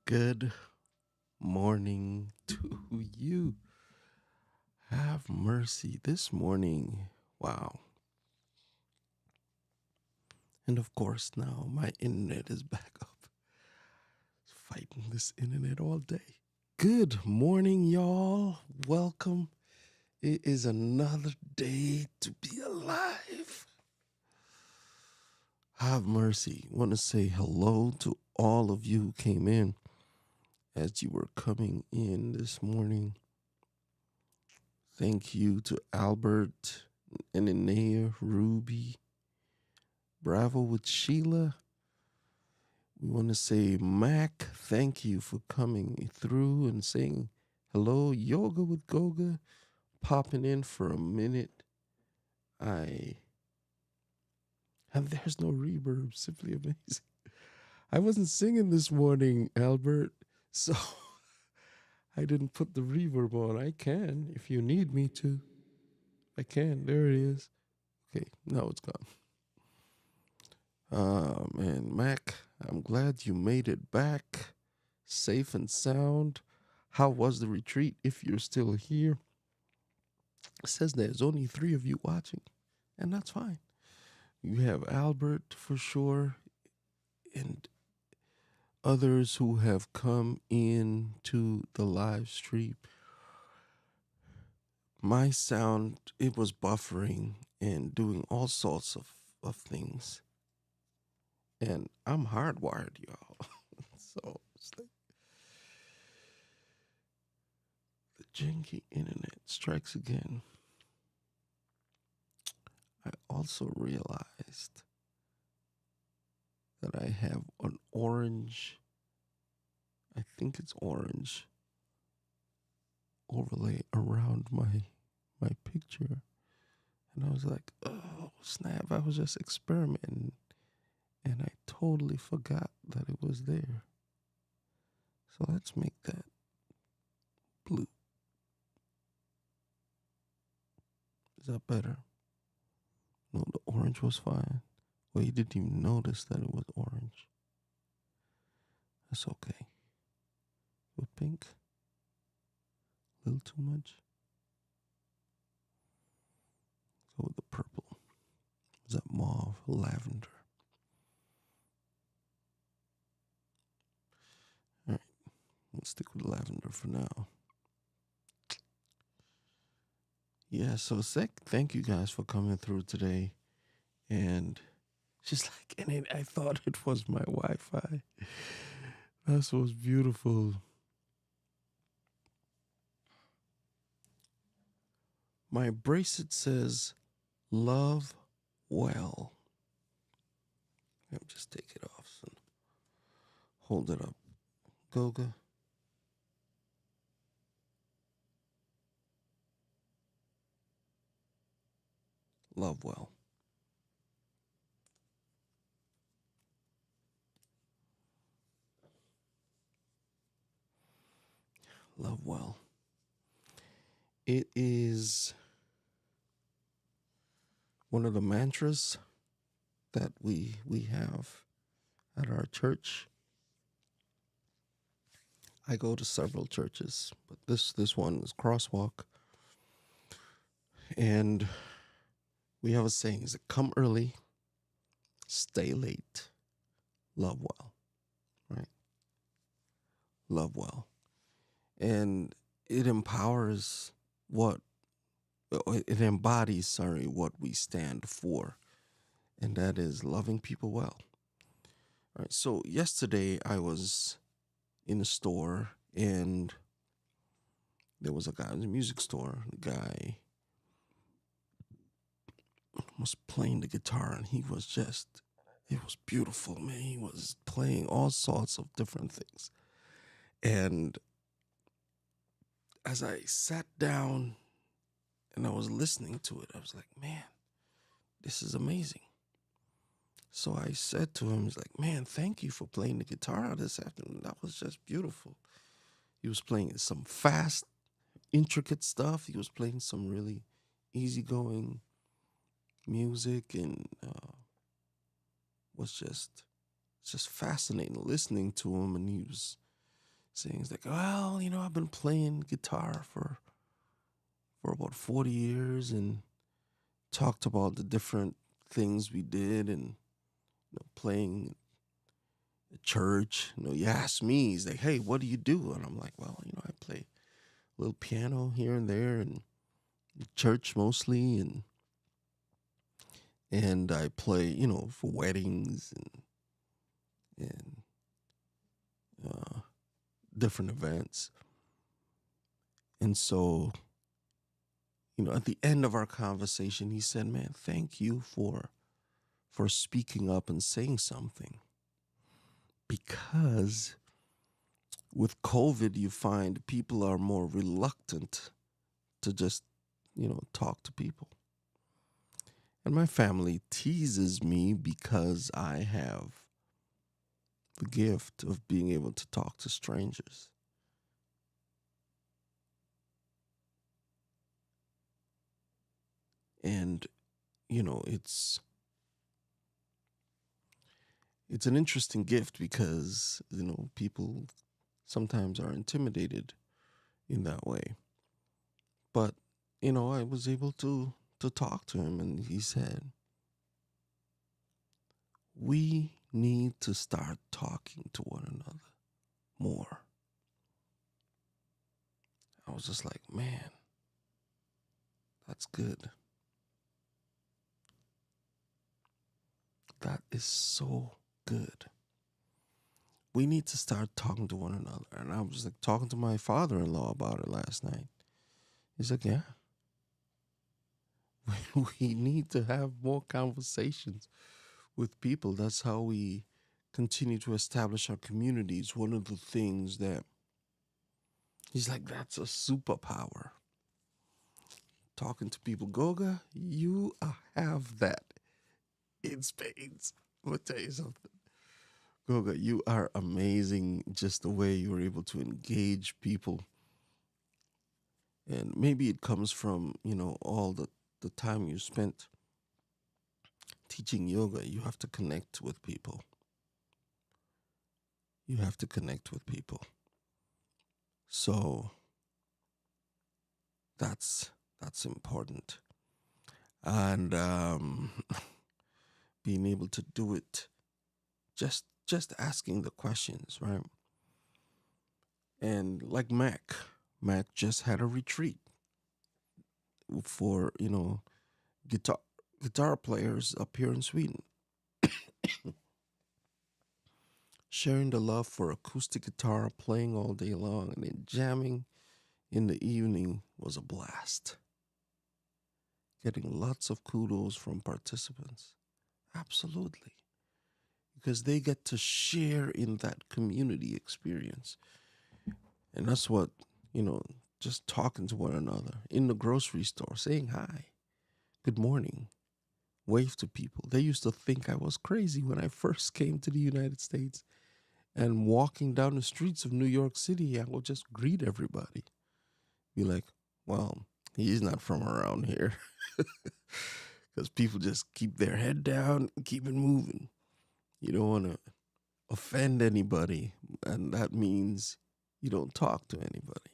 Good morning to you. Have mercy this morning. Wow. And of course, now my internet is back up. Fighting this internet all day. Good morning, y'all. Welcome. It is another day to be alive. Have mercy. Want to say hello to all of you who came in as you were coming in this morning. Thank you to Albert and Inea, Ruby, Bravo with Sheila. We want to say, Mac, thank you for coming through and saying hello. Yoga with Goga, popping in for a minute. And there's no reverb, simply amazing. I wasn't singing this morning, Albert, so I didn't put the reverb on. I can if you need me to. I can. There it is. Okay, now it's gone. Man, Mac, I'm glad you made it back safe and sound. How was the retreat if you're still here? It says there's only 3 of you watching, and that's fine. You have Albert for sure, and others who have come in to the live stream. My sound, it was buffering and doing all sorts of things. And I'm hardwired, y'all. So it's like the janky internet strikes again. I also realized that I have an orange, I think it's orange, overlay around my picture. And I was like, oh, snap, I was just experimenting. And I totally forgot that it was there. So let's make that blue. Is that better? No, the orange was fine. Well, you didn't even notice that it was orange. That's okay. With pink? A little too much? Go with the purple. Is that mauve? Lavender. All right. Let's stick with lavender for now. Yeah, so thank you guys for coming through today. And just like, I thought it was my Wi-Fi. That's what's beautiful. My bracelet says, love well. Let me just take it off and hold it up. Goga. Love well. Love well. It is one of the mantras that we have at our church. I go to several churches, but this one is Crosswalk. And we have a saying, is come early, stay late, love well, right? Love well. And it empowers it embodies, what we stand for. And that is loving people well. All right. So yesterday I was in a store and there was a guy in the music store. The guy was playing the guitar and it was beautiful, man. He was playing all sorts of different things. And as I sat down and I was listening to it, I was like, man, this is amazing. So I said to him, he's like, man, thank you for playing the guitar this afternoon. That was just beautiful. He was playing some fast, intricate stuff. He was playing some really easygoing music and was just fascinating listening to him. And he was saying, he's like, well, I've been playing guitar for about 40 years, and talked about the different things we did, and playing at church. He asked me, he's like, hey, what do you do? And I'm like, well, I play a little piano here and there, and church mostly, and I play, for weddings and uh, different events. And so, at the end of our conversation, he said, man, thank you for speaking up and saying something. Because with COVID, you find people are more reluctant to just, talk to people. And my family teases me because I have the gift of being able to talk to strangers. And, it's an interesting gift because, people sometimes are intimidated in that way. But, I was able to talk to him, and he said, we need to start talking to one another more. I was just like, man, that's good. That is so good. We need to start talking to one another. And I was like talking to my father-in-law about it last night. He's like, yeah, we need to have more conversations with people. That's how we continue to establish our communities. One of the things that he's like, that's a superpower. Talking to people. Goga, you have that in spades. I'm going to tell you something. Goga, you are amazing, just the way you were able to engage people. And maybe it comes from, all the time you spent teaching yoga. You have to connect with people. You have to connect with people. So that's important. And being able to do it, just asking the questions, right? And like Mac just had a retreat for, guitar players up here in Sweden. Sharing the love for acoustic guitar, playing all day long, and then jamming in the evening was a blast. Getting lots of kudos from participants. Absolutely. Because they get to share in that community experience. And that's what, just talking to one another in the grocery store, saying hi, good morning, wave to people. They used to think I was crazy when I first came to the United States. And walking down the streets of New York City, I would just greet everybody. Be like, well, he's not from around here. Because people just keep their head down and keep it moving. You don't want to offend anybody. And that means you don't talk to anybody.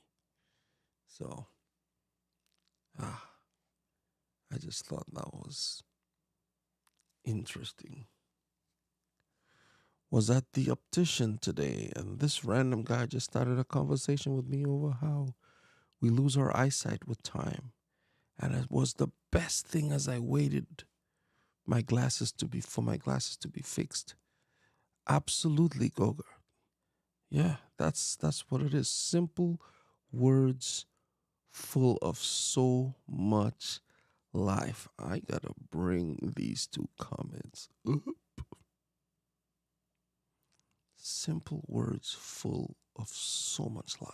So, I just thought that was interesting. Was at the optician today, and this random guy just started a conversation with me over how we lose our eyesight with time. And it was the best thing as I waited my glasses to be fixed. Absolutely, Goga. Yeah, that's what it is. Simple words full of so much life. I gotta bring these two comments up. Simple words full of so much life.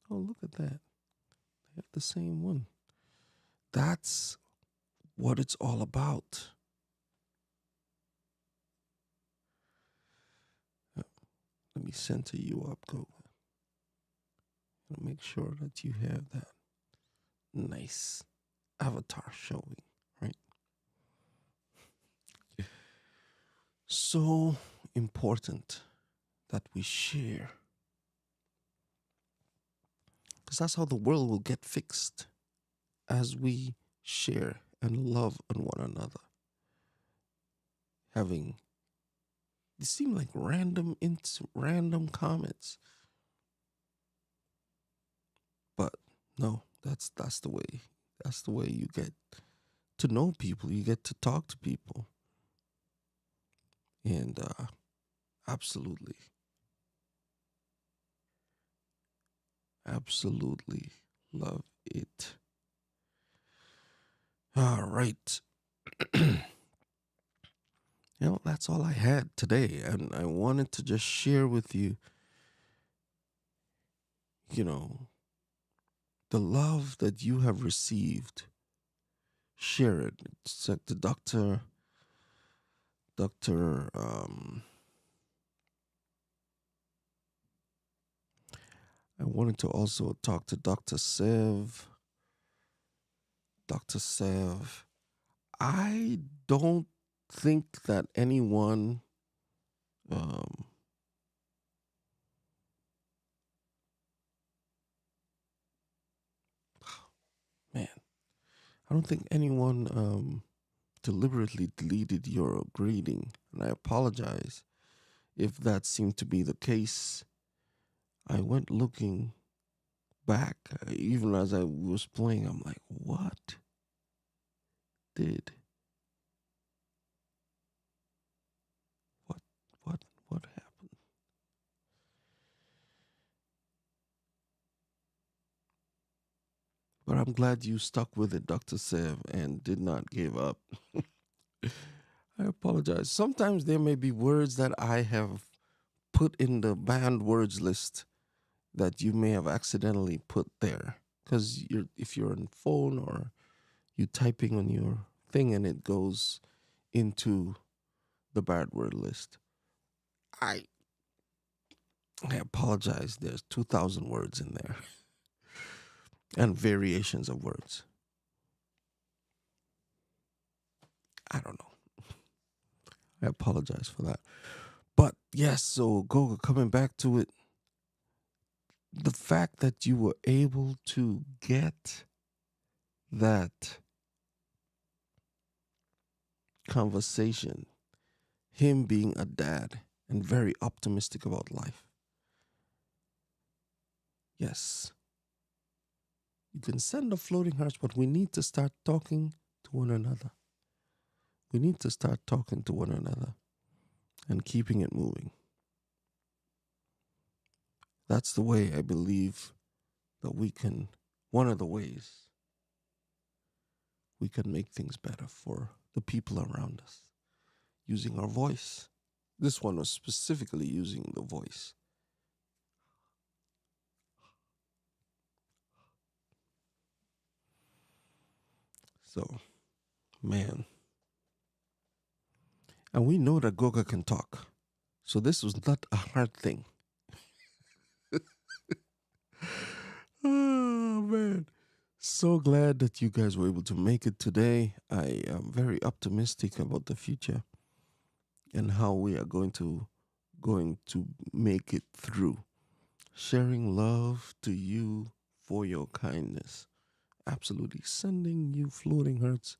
Oh, look at that. They have the same one. That's what it's all about. Let me center you up, Goga. Make sure that you have that nice avatar showing, right? So, important that we share. Because that's how the world will get fixed, as we share and love on one another. Having, they seem like random comments. But no, that's the way. That's the way you get to know people. You get to talk to people. And absolutely, absolutely love it. All right. That's all I had today. And I wanted to just share with you, the love that you have received. Share it. It's like the Dr. I wanted to also talk to Dr. Sev. Dr. Sev. I don't think that anyone man, I don't think anyone deliberately deleted your greeting, and I apologize if that seemed to be the case. I went looking back, even as I was playing. I'm like, what did what what happened? But I'm glad you stuck with it, Dr. Sev, and did not give up. I apologize. Sometimes there may be words that I have put in the banned words list that you may have accidentally put there. Because if you're on phone or you typing on your thing and it goes into the bad word list. I apologize. There's 2,000 words in there and variations of words. I don't know. I apologize for that. But yes, so Goga, coming back to it, the fact that you were able to get that conversation, him being a dad and very optimistic about life. Yes, you can send the floating hearts, but we need to start talking to one another. We need to start talking to one another and keeping it moving. That's the way I believe that one of the ways we can make things better for the people around us, using our voice. This one was specifically using the voice. So, man. And we know that Goga can talk. So this was not a hard thing. Oh, man. So glad that you guys were able to make it today. I am very optimistic about the future and how we are going to make it through. Sharing love to you for your kindness. Absolutely. Sending you floating hearts.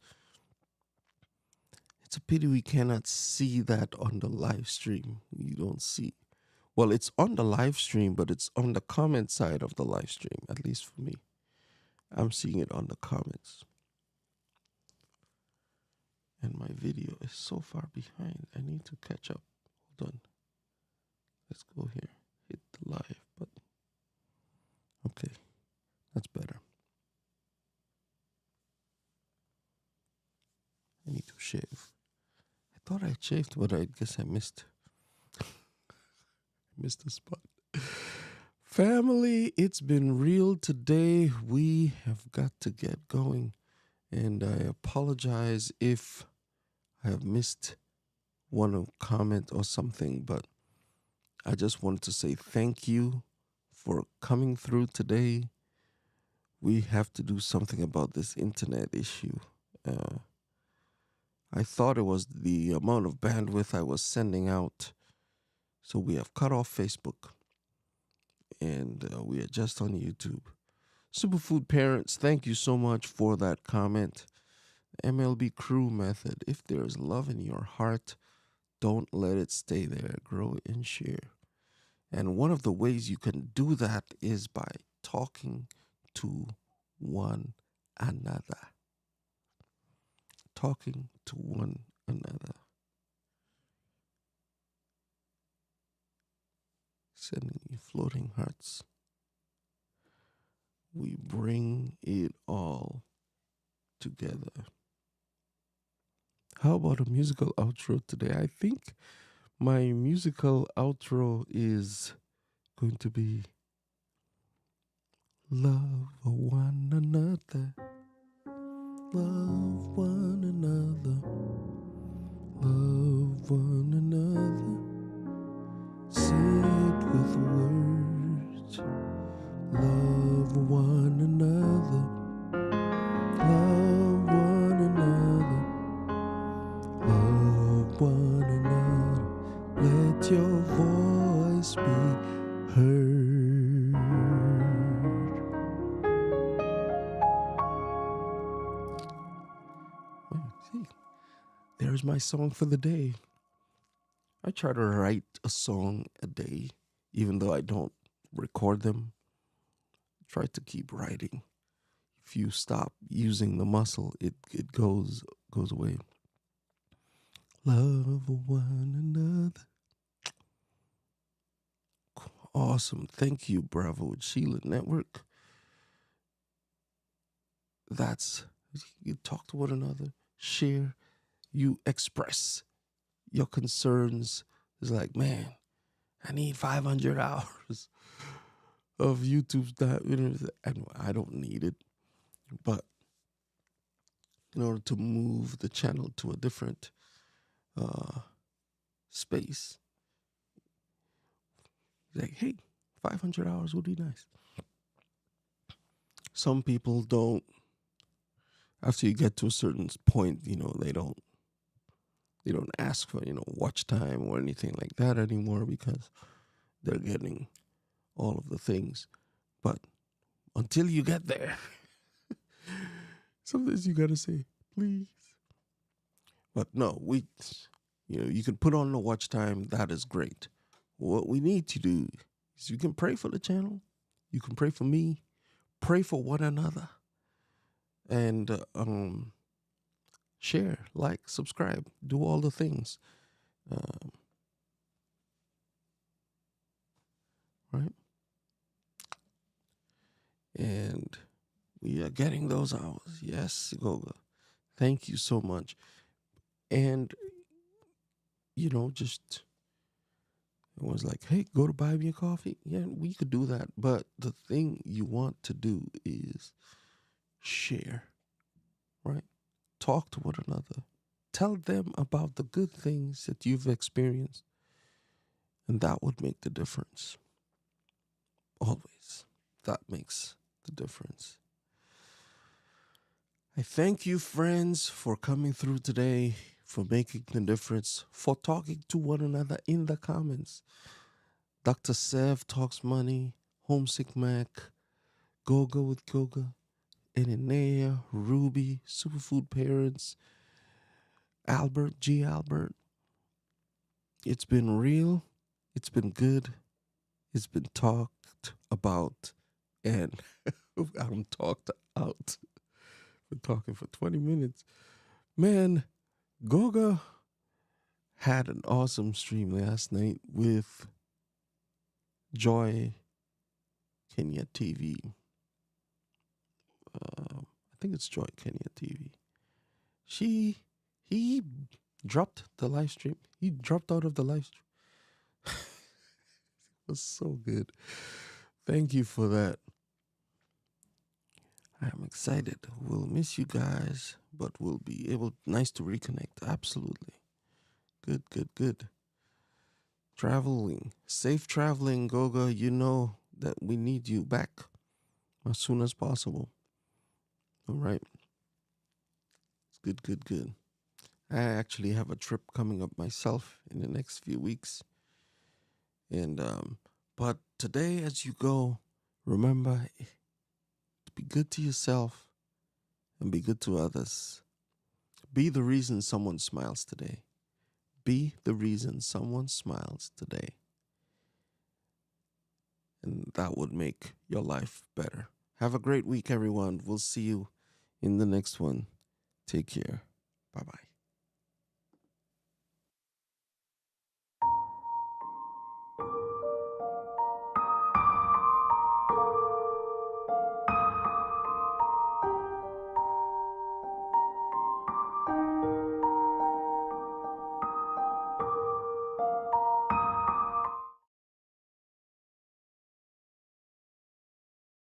It's a pity we cannot see that on the live stream. You don't see. Well, it's on the live stream, but it's on the comment side of the live stream, at least for me. I'm seeing it on the comments. And my video is so far behind. I need to catch up. Hold on. Let's go here. Hit the live button. Okay. That's better. I need to shave. I thought I shaved, but I guess I missed. Missed the spot. Family, it's been real today. We have got to get going. And I apologize if I have missed one comment or something, but I just wanted to say thank you for coming through today. We have to do something about this internet issue. I thought it was the amount of bandwidth I was sending out So we have cut off Facebook, and we are just on YouTube. Superfood Parents, thank you so much for that comment. MLB Crew Method, if there is love in your heart, don't let it stay there. Grow and share. And one of the ways you can do that is by talking to one another. Talking to one another. Sending you floating hearts. We bring it all together. How about a musical outro today? I think my musical outro is going to be love one another. Love one another. Love one another. Say it with words. Love one another. Love one another. Love one another. Let your voice be heard. Well, see, there's my song for the day. I try to write a song a day, even though I don't record them. Try to keep writing. If you stop using the muscle, it goes away. Love one another. Awesome. Thank you, Bravo with Shelia Network. That's, you talk to one another, share, you express your concerns. It's like, man, I need 500 hours of YouTube time. And I don't need it. But in order to move the channel to a different space, like, hey, 500 hours would be nice. Some people don't, after you get to a certain point, they don't ask for, watch time or anything like that anymore because they're getting all of the things. But until you get there, sometimes you gotta say, please. But no, you can put on the watch time. That is great. What we need to do is you can pray for the channel. You can pray for me. Pray for one another. And share, like, subscribe, do all the things. Right? And we are getting those hours. Yes, Goga. Thank you so much. And, just, it was like, hey, go to buy me a coffee. Yeah, we could do that. But the thing you want to do is share, right? Talk to one another. Tell them about the good things that you've experienced. And that would make the difference. Always. That makes the difference. I thank you, friends, for coming through today, for making the difference, for talking to one another in the comments. Dr. Sev talks money, Homesick Mac, Goga with Goga, Enenea, Ruby, Superfood Parents, Albert, G. Albert. It's been real. It's been good. It's been talked about, and I'm talked out. Been talking for 20 minutes. Man, Goga had an awesome stream last night with Joy Kenya TV. I think it's Joy Kenya TV. He dropped the live stream. He dropped out of the live stream. It was so good. Thank you for that. I'm excited. We'll miss you guys, but we'll be able. Nice to reconnect. Absolutely. Good. Traveling. Safe traveling, Goga. You know that we need you back as soon as possible. All right. It's good. I actually have a trip coming up myself in the next few weeks. And but today, as you go, remember to be good to yourself and be good to others. Be the reason someone smiles today. Be the reason someone smiles today. And that would make your life better. Have a great week, everyone. We'll see you in the next one. Take care. Bye bye.